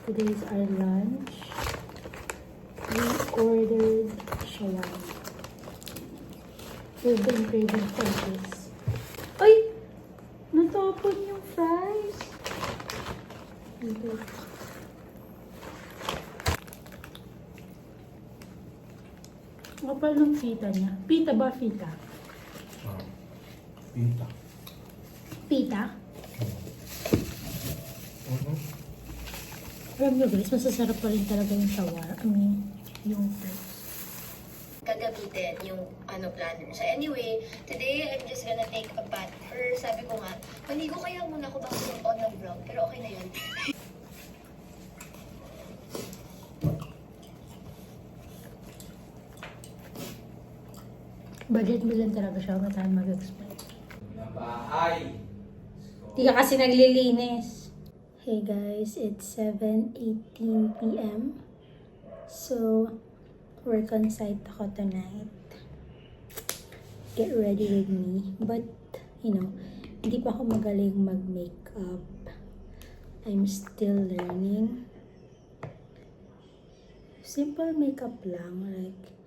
Today is our lunch. We ordered shawarma. We've been craving for this. Ay! Natapon yung fries. Ito. Kapal ng pita niya. Pita ba? Pita? Pita. Pita? Alam nyo guys, masasarap pa rin talaga yung shawarma. I mean, yung fries. Gagamitin yung planner. So anyway, today I'm just gonna take a bath. Or sabi ko nga, maligo kaya muna ako bago mag-on ng vlog. Pero okay na yun. Budget mo lang talaga siya. Huwag tayo mag-explain. Bahay. Di ka kasi naglilinis. Hey guys, it's 7:18 p.m. So, work on site ako tonight. Get ready with me. But, you know, hindi pa ako magaling mag-makeup. I'm still learning. Simple makeup lang. Like,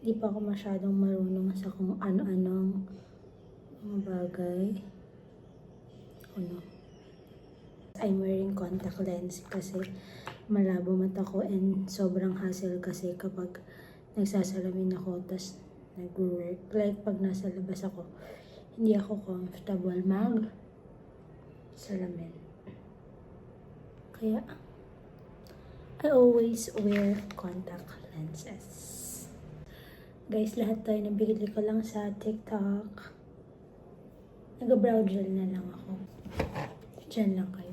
hindi pa ako masyadong marunong sa kung ano-anong mga bagay. Ano. I'm wearing contact lens kasi malabo mata ko and sobrang hassle kasi kapag nagsasalamin ako tas nag-work. Like pag nasa labas ako, hindi ako comfortable mag-salamin. Kaya, I always wear contact lenses. Guys, lahat tayo nabili ko lang sa TikTok. Nag-brow gel na lang ako. Diyan lang kayo.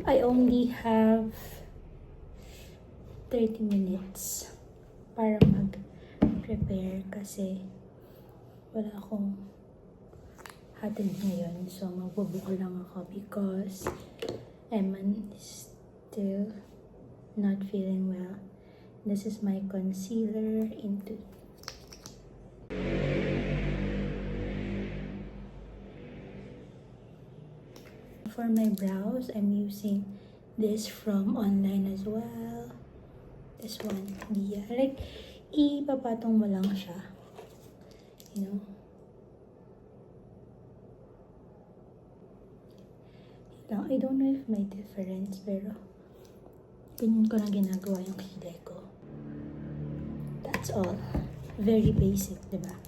I only have 30 minutes para mag-prepare kasi wala akong hatid ngayon. So, magbubuko lang ako because Eman is still not feeling well. This is my concealer into. For my brows, I'm using this from online as well. This one, Dia. Like, ipapatong mo lang siya. You know? Now, I don't know if may difference, pero ganyan ko lang ginagawa yung kilay ko. That's all. Very basic, diba?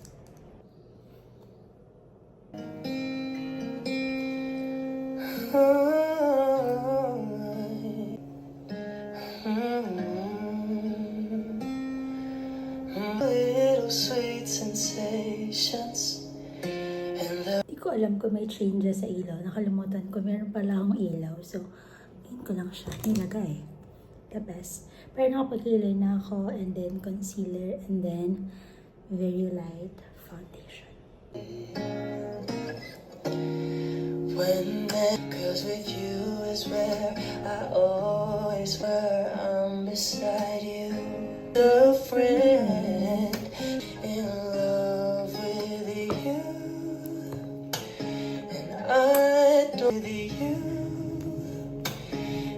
Little sweet sensations. Hindi ko alam kung may changes sa ilaw. Nakalimutan ko. Meron pala akong ilaw. So, yun ko lang siya nilagay. The best. Pero nakapagkilay na ako. And then concealer. And then very light foundation. When that girls with you is where I always were. I'm beside you, a friend in love with you, and I don't with you,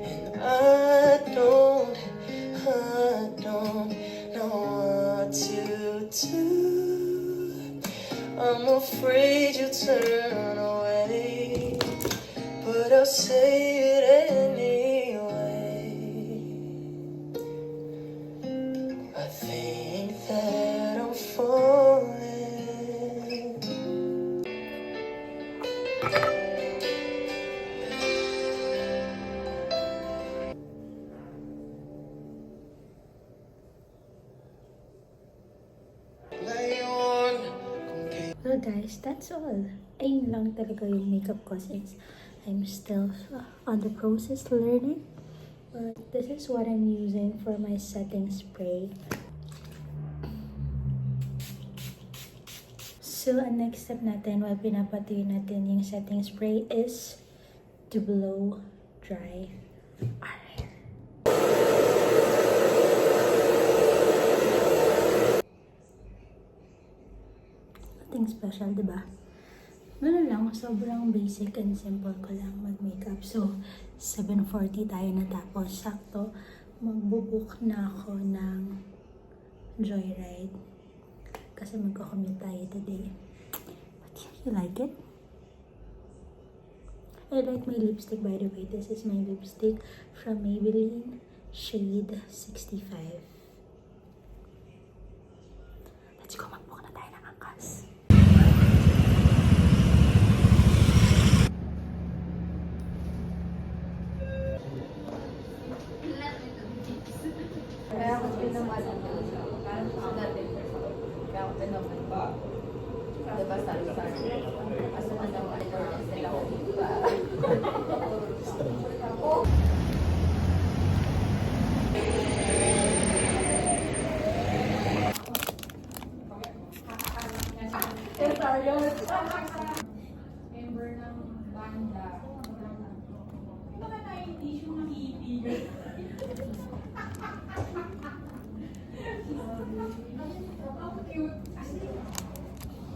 and I don't know what to do. I'm afraid you turn away, but I'll say it anyway. I think that I'm falling. Well guys, that's all. Ayun lang talaga yung makeup ko since I'm still on the process learning. But this is what I'm using for my setting spray. So, ang next step natin while pinapatuyo natin yung setting spray is to blow dry our hair. nothing special, diba? Ganun lang, sobrang basic and simple ko lang mag-makeup. So, 7:40 tayo natapos. Sakto, magbubook na ako ng Joyride. Kasi magko-commute tayo today. But yeah, you like it? I like my lipstick, by the way. This is my lipstick from Maybelline, shade 65. Let's go, magbook na tayo ng angkas. Member ng banda. Baka na yung tissue makiipigil. Ang cute. Kasi,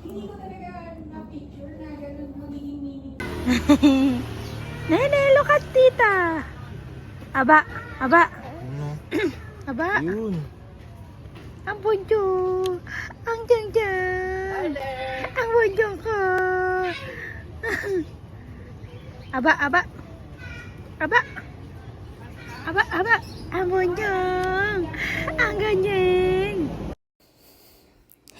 hindi ko talaga na-picture na ganun magiging meaning. Nene, look at tita! Aba, aba. Aba. Yun. Ang bunjong. Ang jangjang. Ang bunjong ko. Aba, aba. Aba. Aba, aba. Ang bunjong. Ang ganyan.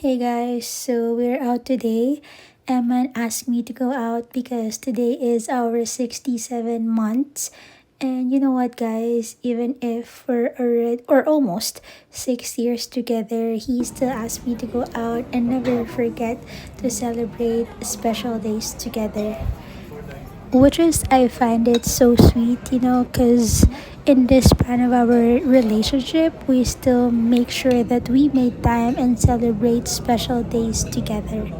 Hey guys, so we're out today. Emma asked me to go out because today is our 67 months. And you know what, guys? Even if we're already or almost 6 years together, he still asked me to go out and never forget to celebrate special days together. Which is, I find it so sweet, you know, because in this span of our relationship, we still make sure that we make time and celebrate special days together.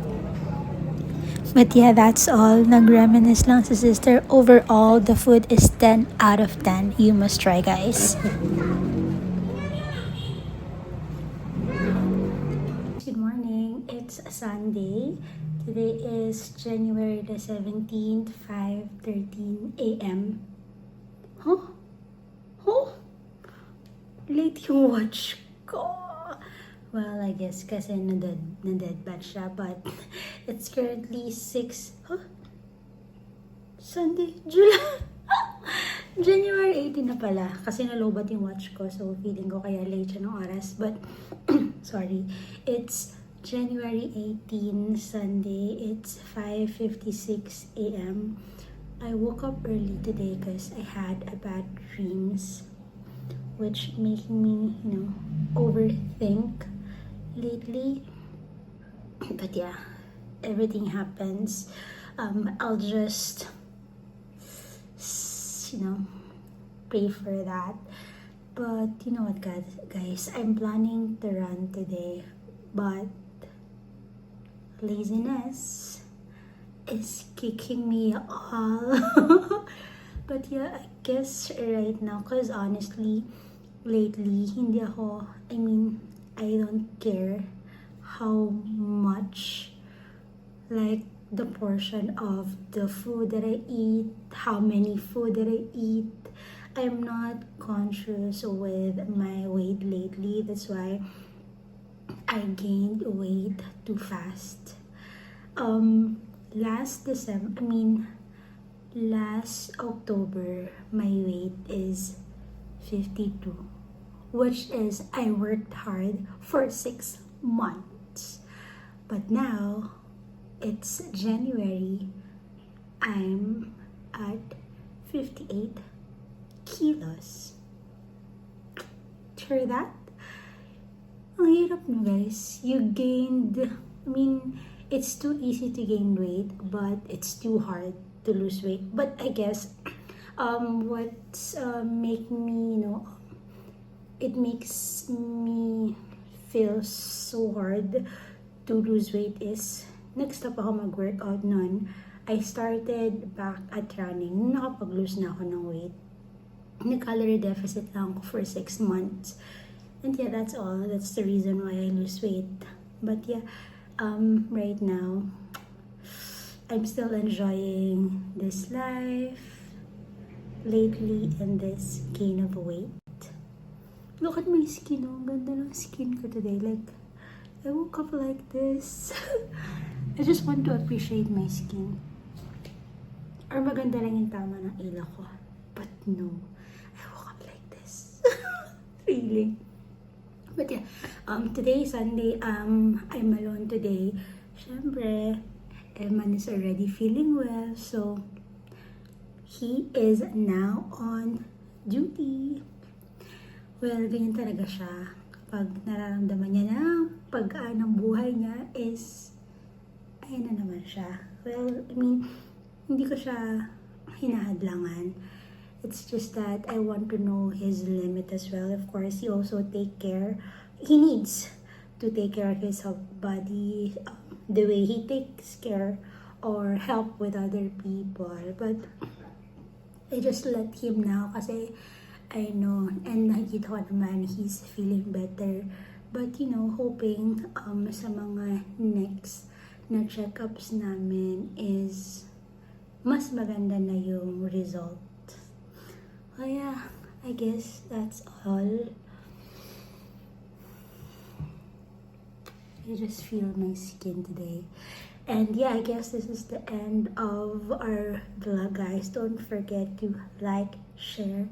But yeah, that's all. Nag-reminisce lang sa sister. Overall, the food is 10 out of 10. You must try, guys. Good morning. It's Sunday. Today is January the 17th, 5:13 a.m. Huh? Huh? Late yung watch ko. Well, I guess kasi na-dead batch siya, but it's currently 6, Sunday, July, January 18 na pala, kasi nalobat yung watch ko, so feeling ko kaya late siya ng oras, but, sorry, it's January 18, Sunday, it's 5:56 a.m. I woke up early today because I had a bad dreams, which making me, overthink lately. But yeah, everything happens. I'll just pray for that. But you know what, guys, I'm planning to run today, but laziness is kicking me all. But yeah, I guess right now, because honestly lately I don't care how much, like, the portion of the food that I eat, how many food that I eat. I'm not conscious with my weight lately. That's why I gained weight too fast. Last October, my weight is 52, which is I worked hard for 6 months. But now, it's January, I'm at 58 kilos. Hear that? Ang hirap no, guys. It's too easy to gain weight, but it's too hard to lose weight. But I guess, what's it makes me feel so hard to lose weight is, nag-stop ako mag-workout nun. I started back at running. Nakapag-lose na ako ng weight. Nag-calorie deficit lang ako for 6 months. And yeah, that's all. That's the reason why I lose weight. But yeah, right now, I'm still enjoying this life lately and this gain of weight. Look at my skin, oh. Ang ganda ng skin ko today. Like, I woke up like this. I just want to appreciate my skin. Or maganda lang yung tama ng ila ko. But no, I woke up like this. Really. But yeah, today Sunday, I'm alone today. Syempre, Eman is already feeling well, so he is now on duty. Well, ganyan talaga siya. Kapag nararamdaman niya na pagkaan ng buhay niya is, ayun na naman siya. Well, I mean, hindi ko siya hinahadlangan. It's just that I want to know his limit as well. Of course, he also he needs to take care of his body the way he takes care or help with other people. But I just let him now kasi I know, and nakikita ko naman he's feeling better. But hoping sa mga next na checkups namin is mas maganda na yung result. Oh yeah, I guess that's all. I just feel my skin today. And yeah, I guess this is the end of our vlog, guys. Don't forget to like, share,